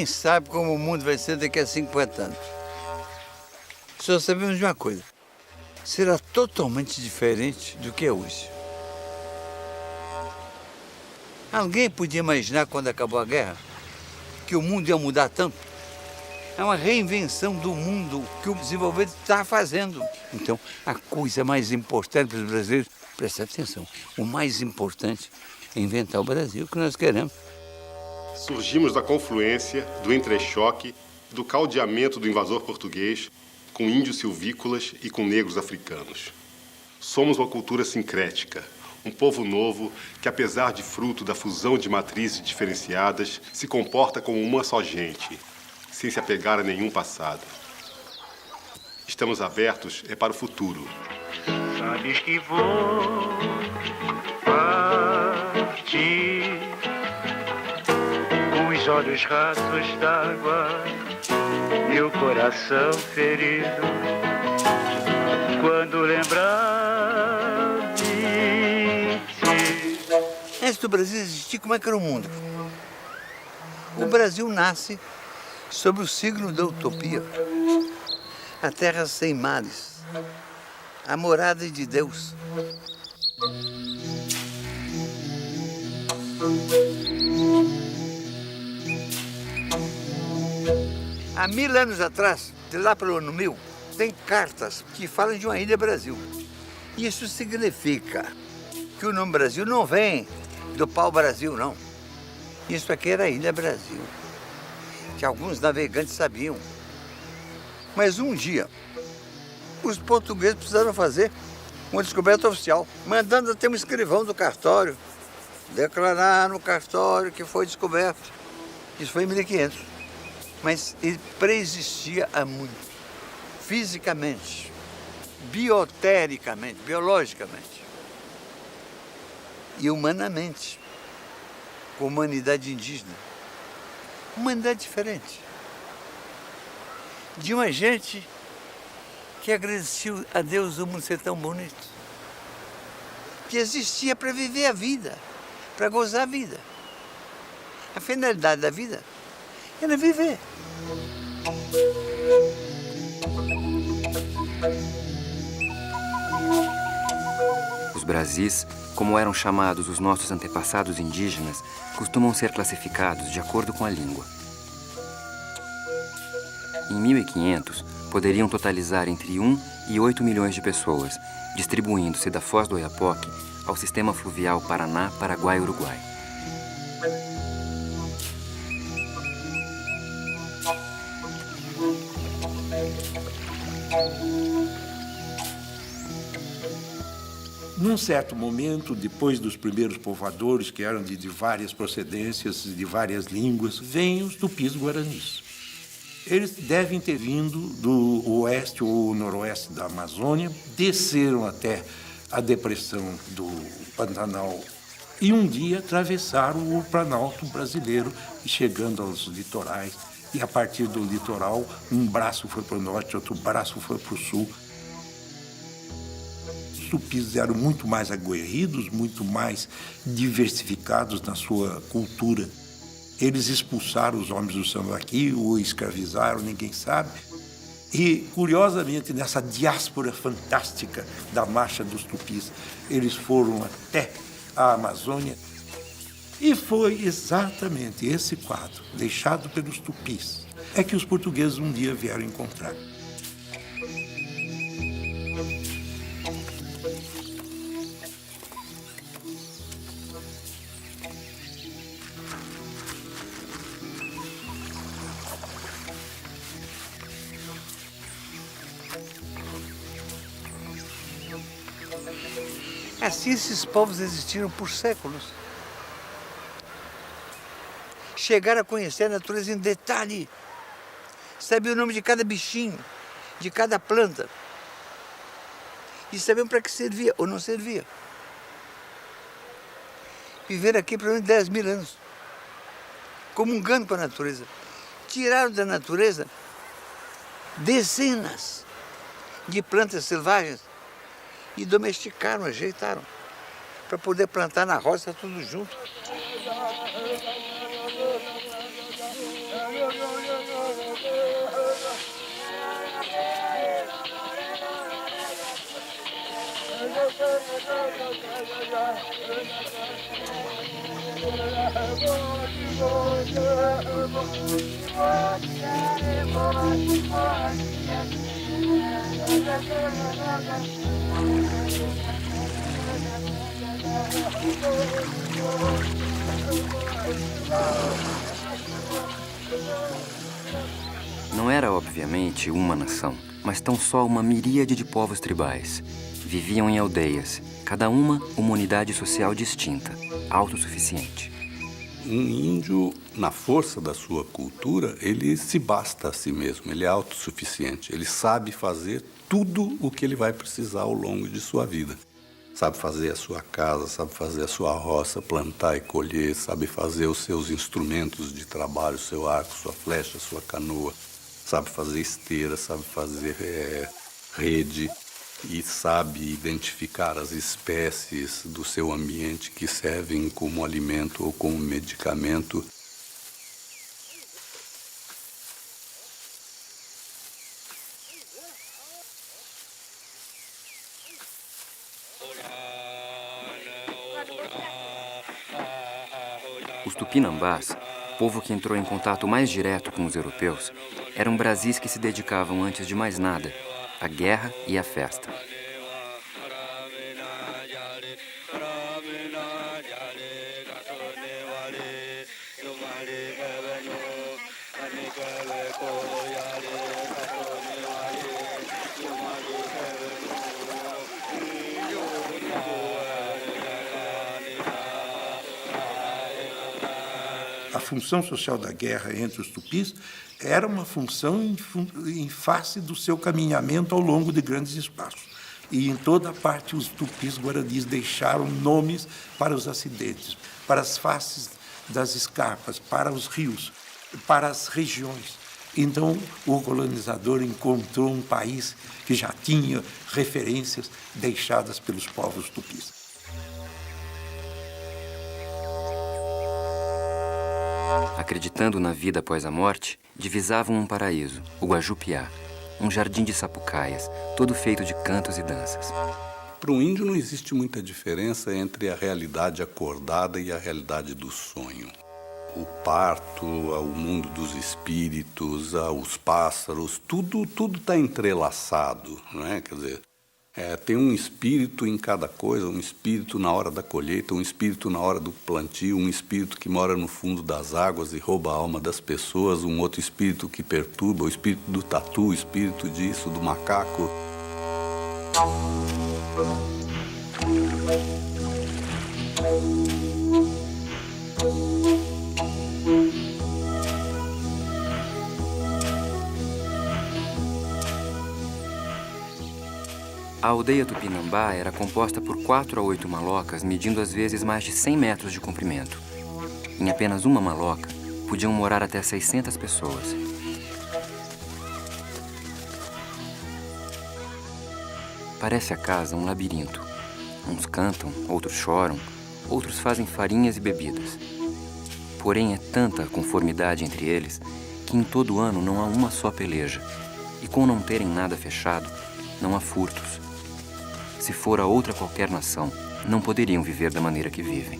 Ninguém sabe como o mundo vai ser daqui a 50 anos. Só sabemos de uma coisa. Será totalmente diferente do que é hoje. Alguém podia imaginar, quando acabou a guerra, que o mundo ia mudar tanto? É uma reinvenção do mundo que o desenvolvimento está fazendo. Então, a coisa mais importante para os brasileiros, presta atenção, o mais importante é inventar o Brasil que nós queremos. Surgimos da confluência, do entrechoque, do caldeamento do invasor português com índios silvícolas e com negros africanos. Somos uma cultura sincrética, um povo novo que, apesar de fruto da fusão de matrizes diferenciadas, se comporta como uma só gente, sem se apegar a nenhum passado. Estamos abertos para o futuro. Sabes que vou partir com os olhos rasos d'água, meu coração ferido, quando lembrar de ti. Antes do Brasil existir, como é que era o mundo? O Brasil nasce sob o signo da utopia. A terra sem mares, a morada de Deus. Há 1000 anos atrás, de lá pelo ano 1000, tem cartas que falam de uma ilha Brasil. Isso significa que o nome Brasil não vem do pau-brasil, não. Isso aqui era a Ilha Brasil, que alguns navegantes sabiam. Mas um dia, os portugueses precisaram fazer uma descoberta oficial, mandando até um escrivão do cartório declarar no cartório que foi descoberto. Isso foi em 1500. Mas ele preexistia há muito, fisicamente, biotericamente, biologicamente e humanamente, com a humanidade indígena. Humanidade diferente. De uma gente que agradeceu a Deus o mundo ser tão bonito, que existia para viver a vida, para gozar a vida. A finalidade da vida era viver. Os Brasis, como eram chamados os nossos antepassados indígenas, costumam ser classificados de acordo com a língua. Em 1500, poderiam totalizar entre 1 e 8 milhões de pessoas, distribuindo-se da Foz do Oiapoque ao sistema fluvial Paraná, Paraguai e Uruguai. Num certo momento, depois dos primeiros povoadores, que eram de várias procedências, de várias línguas, vêm os tupis-guaranis. Eles devem ter vindo do oeste ou noroeste da Amazônia, desceram até a depressão do Pantanal e um dia atravessaram o Planalto brasileiro, chegando aos litorais. E a partir do litoral, um braço foi para o norte, outro braço foi para o sul. Os tupis eram muito mais aguerridos, muito mais diversificados na sua cultura. Eles expulsaram os homens do Sambaqui, ou escravizaram, ninguém sabe. E, curiosamente, nessa diáspora fantástica da marcha dos tupis, eles foram até a Amazônia. E foi exatamente esse quadro, deixado pelos tupis, é que os portugueses um dia vieram encontrar. Assim esses povos existiram por séculos. Chegaram a conhecer a natureza em detalhe. Sabiam o nome de cada bichinho, de cada planta. E sabiam para que servia ou não servia. Viveram aqui por menos de 10.000 anos, comungando com a natureza. Tiraram da natureza dezenas de plantas selvagens e domesticaram, ajeitaram, para poder plantar na roça tudo junto. Não era, obviamente, uma nação, mas tão só uma miríade de povos tribais. Viviam em aldeias, cada uma unidade social distinta, autossuficiente. Um índio, na força da sua cultura, ele se basta a si mesmo, ele é autossuficiente, ele sabe fazer tudo o que ele vai precisar ao longo de sua vida. Sabe fazer a sua casa, sabe fazer a sua roça, plantar e colher, sabe fazer os seus instrumentos de trabalho, seu arco, sua flecha, sua canoa, sabe fazer esteira, sabe fazer rede e sabe identificar as espécies do seu ambiente que servem como alimento ou como medicamento. Os tupinambás, povo que entrou em contato mais direto com os europeus, eram brasis que se dedicavam, antes de mais nada, à guerra e à festa. A função social da guerra entre os tupis era uma função em face do seu caminhamento ao longo de grandes espaços. E em toda parte os tupis guaranis deixaram nomes para os acidentes, para as faces das escarpas, para os rios, para as regiões. Então o colonizador encontrou um país que já tinha referências deixadas pelos povos tupis. Acreditando na vida após a morte, divisavam um paraíso, o Guajupiá, um jardim de sapucaias, todo feito de cantos e danças. Para um índio não existe muita diferença entre a realidade acordada e a realidade do sonho. O parto, o mundo dos espíritos, os pássaros, tudo está entrelaçado, não é? Quer dizer, tem um espírito em cada coisa, um espírito na hora da colheita, um espírito na hora do plantio, um espírito que mora no fundo das águas e rouba a alma das pessoas, um outro espírito que perturba, o espírito do tatu, o espírito disso, do macaco. A aldeia Tupinambá era composta por 4 a 8 malocas, medindo às vezes mais de 100 metros de comprimento. Em apenas uma maloca, podiam morar até 600 pessoas. Parece a casa um labirinto. Uns cantam, outros choram, outros fazem farinhas e bebidas. Porém, é tanta a conformidade entre eles que em todo ano não há uma só peleja. E com não terem nada fechado, não há furtos. Se fora outra qualquer nação, não poderiam viver da maneira que vivem.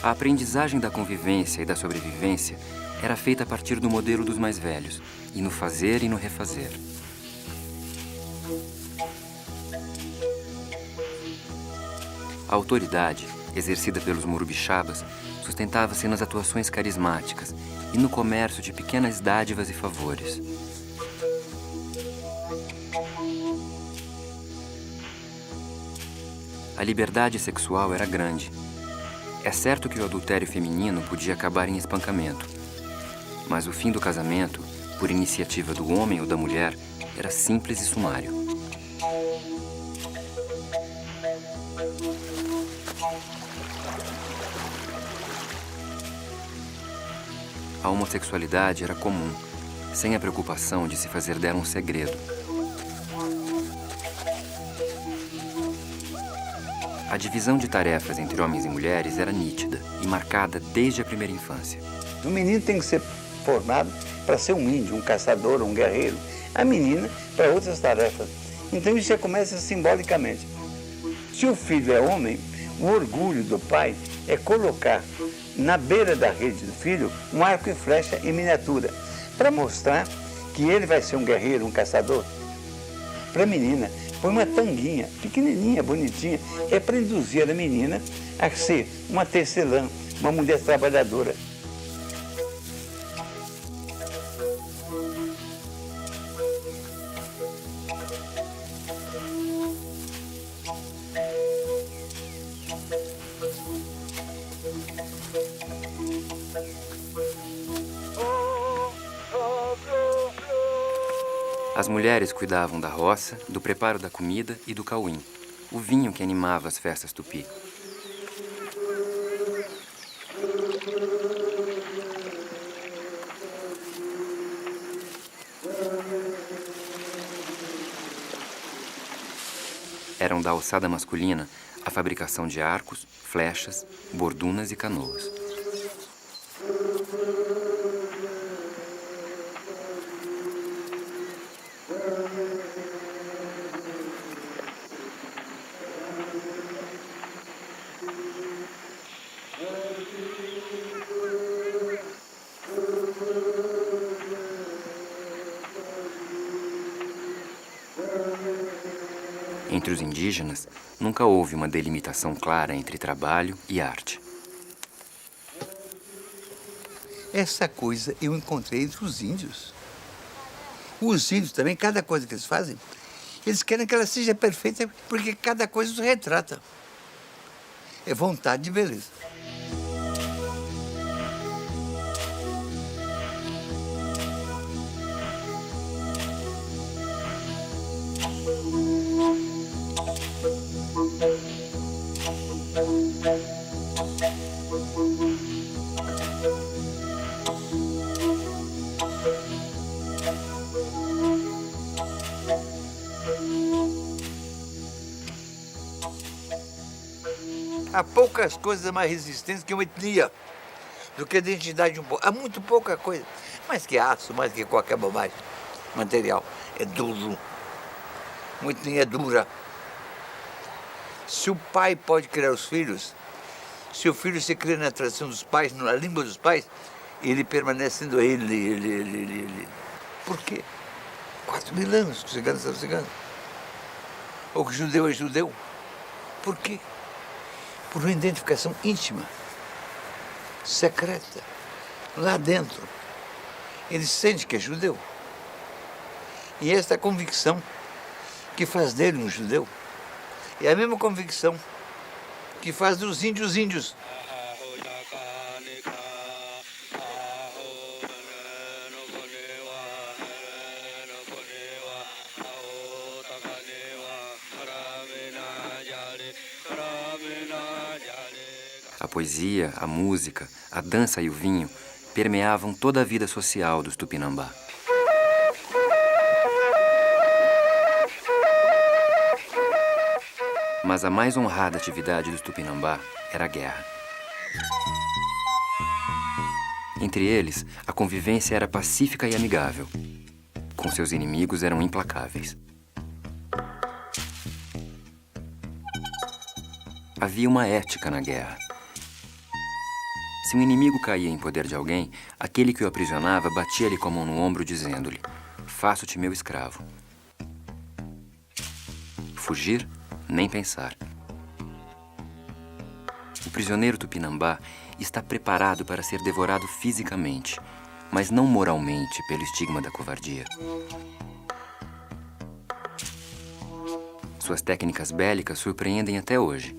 A aprendizagem da convivência e da sobrevivência era feita a partir do modelo dos mais velhos, e no fazer e no refazer. A autoridade, exercida pelos Murubixabas, sustentava-se nas atuações carismáticas e no comércio de pequenas dádivas e favores. A liberdade sexual era grande. É certo que o adultério feminino podia acabar em espancamento, mas o fim do casamento, por iniciativa do homem ou da mulher, era simples e sumário. A homossexualidade era comum, sem a preocupação de se fazer dela um segredo. A divisão de tarefas entre homens e mulheres era nítida e marcada desde a primeira infância. O menino tem que ser formado para ser um índio, um caçador, um guerreiro. A menina para outras tarefas. Então isso já começa simbolicamente. Se o filho é homem, o orgulho do pai é colocar na beira da rede do filho um arco e flecha em miniatura, para mostrar que ele vai ser um guerreiro, um caçador. Para a menina, põe uma tanguinha, pequenininha, bonitinha, é para induzir a menina a ser uma tecelã, uma mulher trabalhadora. As mulheres cuidavam da roça, do preparo da comida e do cauim, o vinho que animava as festas tupi. Eram da alçada masculina a fabricação de arcos, flechas, bordunas e canoas. Entre os indígenas, nunca houve uma delimitação clara entre trabalho e arte. Essa coisa eu encontrei entre os índios. Os índios também, cada coisa que eles fazem, eles querem que ela seja perfeita, porque cada coisa os retrata. É vontade de beleza. Há poucas coisas mais resistentes que uma etnia, do que a identidade de um povo. Há muito pouca coisa. Mais que aço, mais que qualquer bobagem. Material é duro. Uma etnia é dura. Se o pai pode criar os filhos, se o filho se cria na tradição dos pais, na língua dos pais, ele permanece sendo ele. Por quê? 4.000 anos que os ciganos são ciganos. Ou que o judeu é judeu. Por quê? Por uma identificação íntima, secreta, lá dentro. Ele sente que é judeu. E esta convicção que faz dele um judeu é a mesma convicção que faz dos índios índios. A poesia, a música, a dança e o vinho permeavam toda a vida social dos Tupinambá. Mas a mais honrada atividade dos Tupinambá era a guerra. Entre eles, a convivência era pacífica e amigável. Com seus inimigos eram implacáveis. Havia uma ética na guerra. Se um inimigo caía em poder de alguém, aquele que o aprisionava batia-lhe com a mão no ombro, dizendo-lhe: "Faço-te meu escravo." Fugir? Nem pensar. O prisioneiro Tupinambá está preparado para ser devorado fisicamente, mas não moralmente pelo estigma da covardia. Suas técnicas bélicas surpreendem até hoje.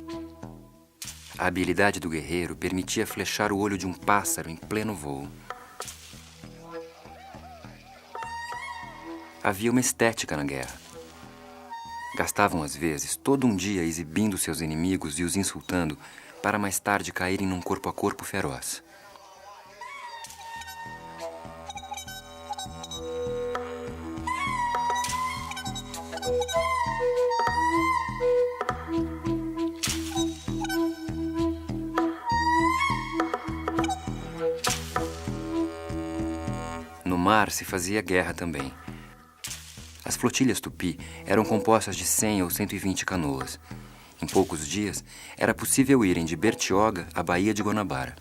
A habilidade do guerreiro permitia flechar o olho de um pássaro em pleno voo. Havia uma estética na guerra. Gastavam, às vezes, todo um dia exibindo seus inimigos e os insultando, para mais tarde caírem num corpo a corpo feroz. No mar se fazia guerra também. As flotilhas tupi eram compostas de 100 ou 120 canoas. Em poucos dias, era possível irem de Bertioga à Baía de Guanabara.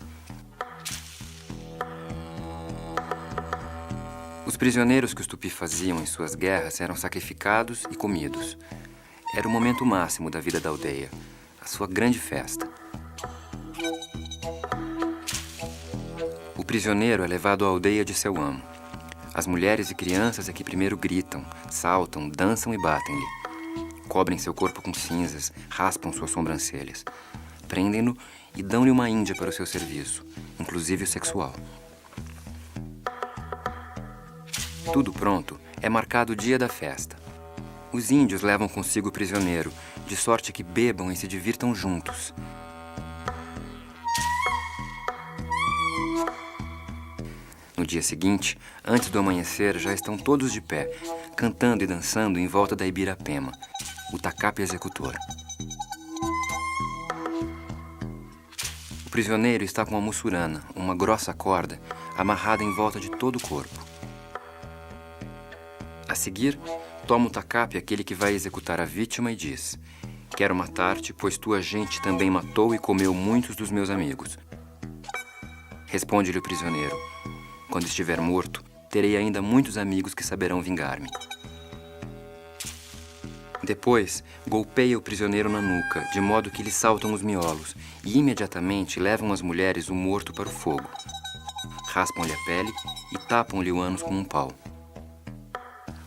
Os prisioneiros que os tupi faziam em suas guerras eram sacrificados e comidos. Era o momento máximo da vida da aldeia, a sua grande festa. O prisioneiro é levado à aldeia de seu amo. As mulheres e crianças é que primeiro gritam, saltam, dançam e batem-lhe. Cobrem seu corpo com cinzas, raspam suas sobrancelhas. Prendem-no e dão-lhe uma índia para o seu serviço, inclusive o sexual. Tudo pronto, é marcado o dia da festa. Os índios levam consigo o prisioneiro, de sorte que bebam e se divirtam juntos. No dia seguinte, antes do amanhecer, já estão todos de pé, cantando e dançando em volta da Ibirapema, o tacape executor. O prisioneiro está com a mussurana, uma grossa corda, amarrada em volta de todo o corpo. A seguir, toma o tacape aquele que vai executar a vítima e diz: quero matar-te, pois tua gente também matou e comeu muitos dos meus amigos. Responde-lhe o prisioneiro: quando estiver morto, terei ainda muitos amigos que saberão vingar-me. Depois, golpeia o prisioneiro na nuca, de modo que lhe saltam os miolos, e imediatamente levam as mulheres o morto para o fogo. Raspam-lhe a pele e tapam-lhe o ânus com um pau.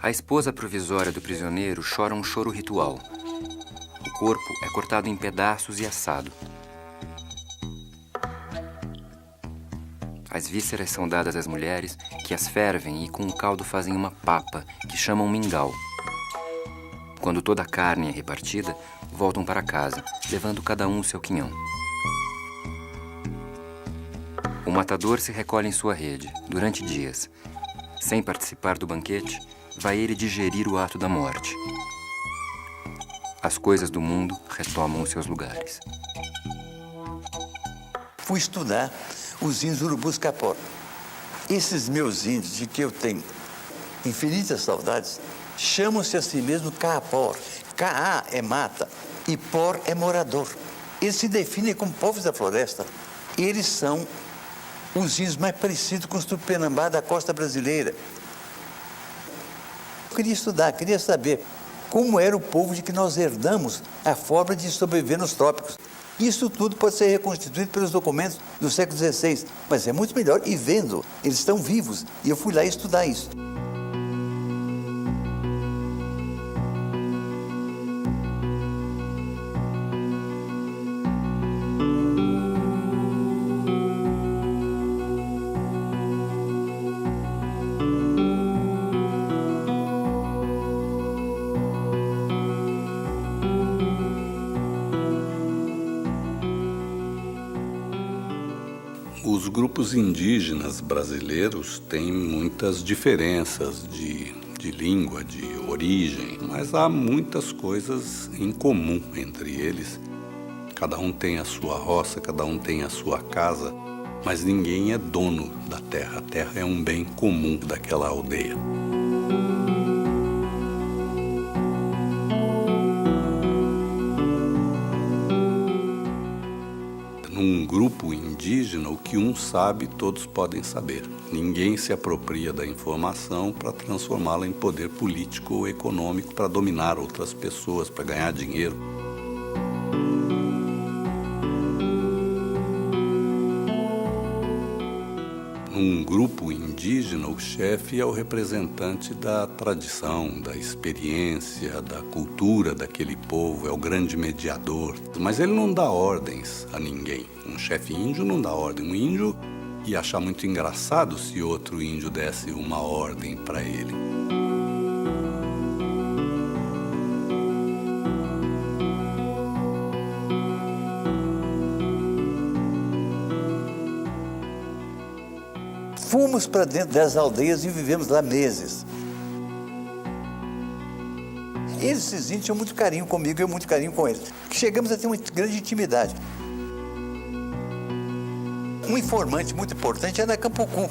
A esposa provisória do prisioneiro chora um choro ritual. O corpo é cortado em pedaços e assado. As vísceras são dadas às mulheres, que as fervem e com o caldo fazem uma papa, que chamam mingau. Quando toda a carne é repartida, voltam para casa, levando cada um o seu quinhão. O matador se recolhe em sua rede, durante dias. Sem participar do banquete, vai ele digerir o ato da morte. As coisas do mundo retomam os seus lugares. Fui estudar os índios urubus capó. Esses meus índios, de que eu tenho infinitas saudades, chamam-se a si mesmo Caapor. Caá é mata e Por é morador. Eles se definem como povos da floresta. Eles são os índios mais parecidos com os Tupinambá da costa brasileira. Eu queria estudar, queria saber como era o povo de que nós herdamos a forma de sobreviver nos trópicos. Isso tudo pode ser reconstituído pelos documentos do século XVI, mas é muito melhor ir vendo. Eles estão vivos e eu fui lá estudar isso. Os grupos indígenas brasileiros têm muitas diferenças de língua, de origem, mas há muitas coisas em comum entre eles. Cada um tem a sua roça, cada um tem a sua casa, mas ninguém é dono da terra. A terra é um bem comum daquela aldeia. Num grupo indígena, o que um sabe, todos podem saber. Ninguém se apropria da informação para transformá-la em poder político ou econômico para dominar outras pessoas, para ganhar dinheiro. Num grupo indígena, o chefe é o representante da tradição, da experiência, da cultura daquele povo, é o grande mediador. Mas ele não dá ordens a ninguém. Um chefe índio não dá ordem. Um índio ia achar muito engraçado se outro índio desse uma ordem para ele. Fomos para dentro das aldeias e vivemos lá meses. Esses índios tinham muito carinho comigo e eu muito carinho com eles. Chegamos a ter uma grande intimidade. Um informante muito importante era Campocu.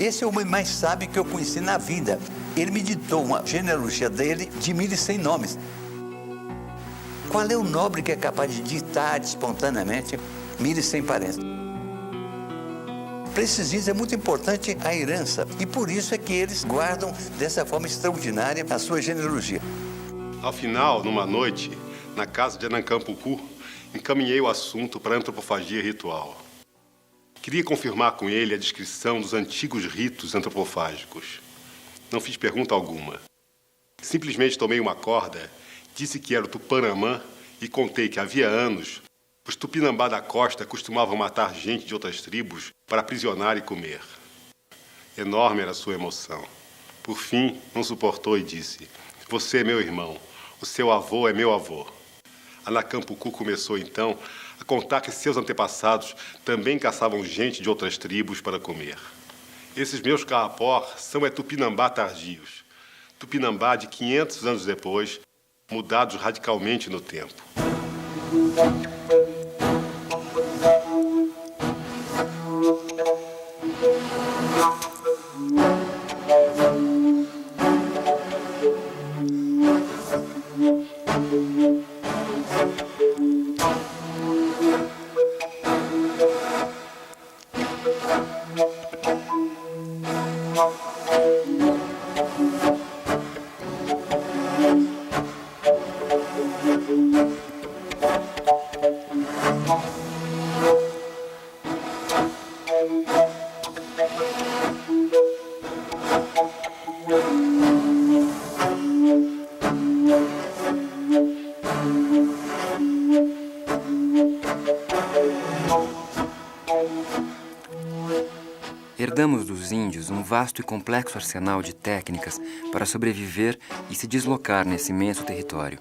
Esse é o homem mais sábio que eu conheci na vida. Ele me ditou uma genealogia dele de 1.100 nomes. Qual é o nobre que é capaz de ditar espontaneamente 1.100 parentes? Para esses índios é muito importante a herança e por isso é que eles guardam dessa forma extraordinária a sua genealogia. Ao final, numa noite, na casa de Anancampucu, encaminhei o assunto para a antropofagia ritual. Queria confirmar com ele a descrição dos antigos ritos antropofágicos. Não fiz pergunta alguma. Simplesmente tomei uma corda, disse que era o Tupinambá e contei que havia anos os Tupinambá da costa costumavam matar gente de outras tribos para aprisionar e comer. Enorme era a sua emoção. Por fim, não suportou e disse: "Você é meu irmão, o seu avô é meu avô." Anancampucu começou então a contar que seus antepassados também caçavam gente de outras tribos para comer. Esses meus carapó são Tupinambá tardios, Tupinambá de 500 anos depois, mudados radicalmente no tempo. Herdamos dos índios um vasto e complexo arsenal de técnicas para sobreviver e se deslocar nesse imenso território.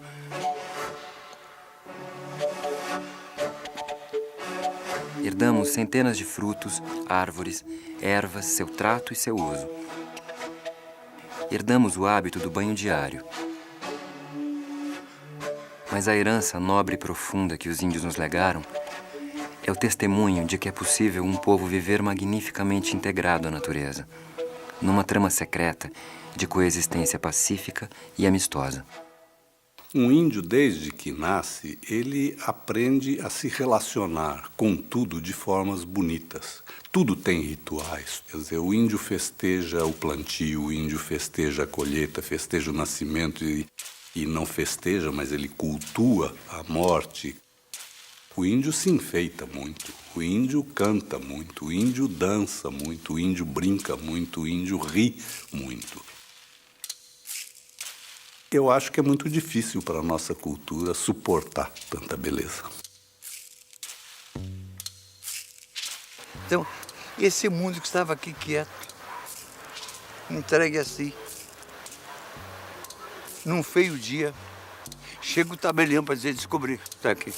Herdamos centenas de frutos, árvores, ervas, seu trato e seu uso. Herdamos o hábito do banho diário. Mas a herança nobre e profunda que os índios nos legaram é o testemunho de que é possível um povo viver magnificamente integrado à natureza, numa trama secreta de coexistência pacífica e amistosa. Um índio, desde que nasce, ele aprende a se relacionar com tudo de formas bonitas. Tudo tem rituais. Quer dizer, o índio festeja o plantio, o índio festeja a colheita, festeja o nascimento e não festeja, mas ele cultua a morte. O índio se enfeita muito, o índio canta muito, o índio dança muito, o índio brinca muito, o índio ri muito. Eu acho que é muito difícil para a nossa cultura suportar tanta beleza. Então, esse mundo que estava aqui quieto, entregue assim, num feio dia, chega o tabelião para dizer: descobri, está aqui.